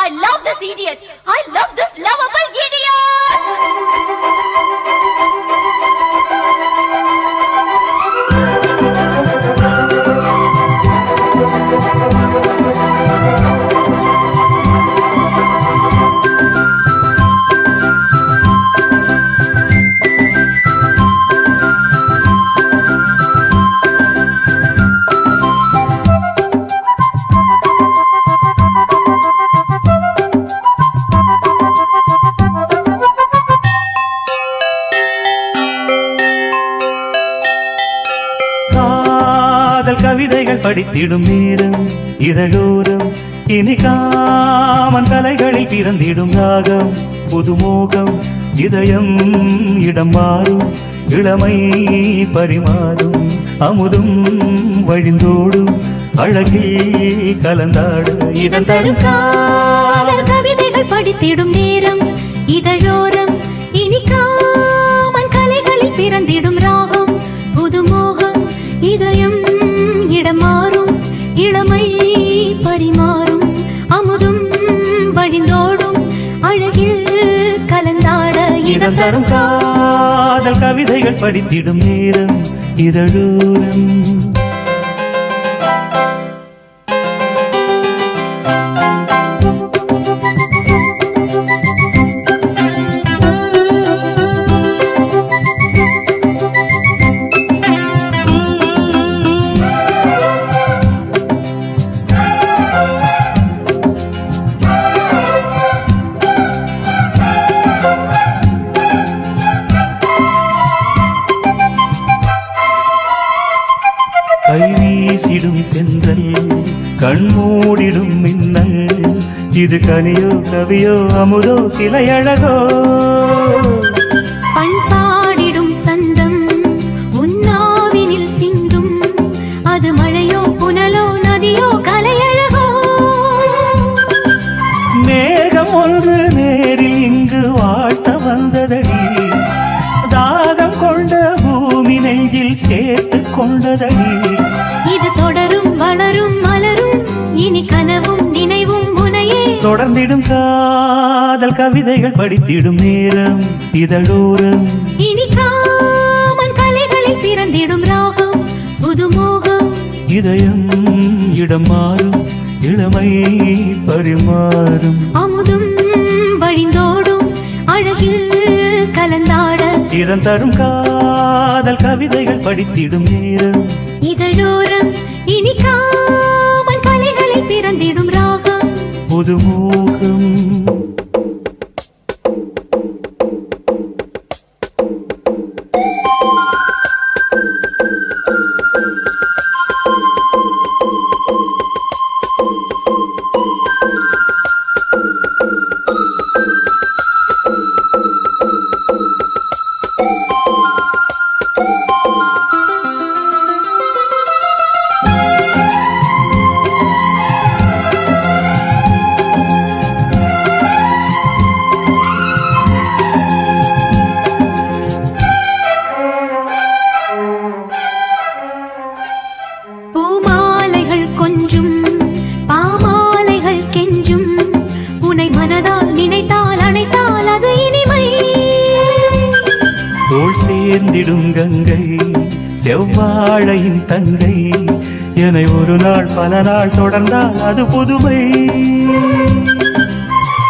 I love this idiot. I love this lovable கவிதைகள் படித்திடும் நேரம் இதழோரம் இனி காமன் கலைகளில் பிறந்திடும் ராகம் புதுமோகம் இதயம் இடம் மாறும் இளமை பரிமாறும் அமுதும் வழிந்தோடும் அழகில் கலந்தாடு இதன் தரும் காதல் கவிதைகள் படித்திடும் நேரம் இதழோரம் இனி காமன் கலைகளில் பிறந்திடும் ராகம் புதுமோகம் இதயம் இடம் மாறும் இளமை பரிமாறும் அமுதும் வழிந்தோடும் அழகில் கலந்தாட இதன் தரும் காதல் கவிதைகள் படித்திடும் நேரம் இதழோரம் கை வீசிடும் தென்றல் கண்மூடிடும் மின்னல் இது கனியோ கவியோ அமுதோ சிலையழகோ பண்பாடிடும் சந்தம் உன்னாவினில் சிந்தும் அது மழையோ புனலோ நதியோ கலையழகோ மேகம் ஒன்று நேரில் இங்கு வாழ்த்த வந்ததடி தாகம் கொண்ட பூமி நெஞ்சில் சேர்த்து கொண்டதடி இது தொடரும் வளரும் மலரும் இனி கனவும் நினைவும் முனையே தொடர்ந்திடும் காதல் கவிதைகள் படித்திடும் நேரம் இதழோரம் இனி காமன் கலைகளில் பிறந்திடும் ராகம் புதுமோகம் இதயம் இடம் மாறும் இளமை பரிமாறும் அமுதும் வழிந்தோடும் அழகில் கலந்தாட இதன் தரும் காதல் கவிதைகள் படித்திடும் நேரம் இதழோரம் இனி காமன் கலைகளில் பிறந்திடும் ராகம் புதுமோகம் பூமாலைகள் கொஞ்சும் பாமாலைகள் கெஞ்சும் உனை மனதால் நினைத்தால் அணைத்தால் அது இனிமை தோள் சேர்ந்திடும் கங்கை செவ்வாழையின் தங்கை என ஒரு நாள் பல நாள் தொடர்ந்தால் அது புதுமை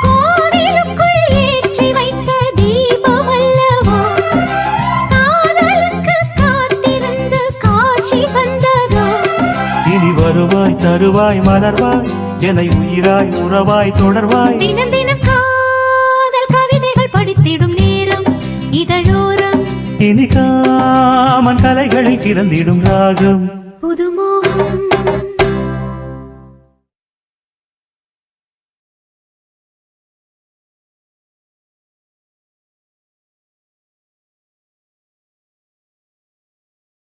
கோவிலுக்குள் ஏற்றி வைத்த தீபம் அல்லவோ காதலுக்கு காத்திருந்து காட்சி வந்ததோ இனி வருவாய் தருவாய் மலர்வாய் என்னை உயிராய் உறவாய் தொடர்வாய் தினம் தினம் காதல் கவிதைகள் படித்திடும் நேரம் இதழோரம் இனி காமன் கலைகளில் பிறந்திடும் ராகம்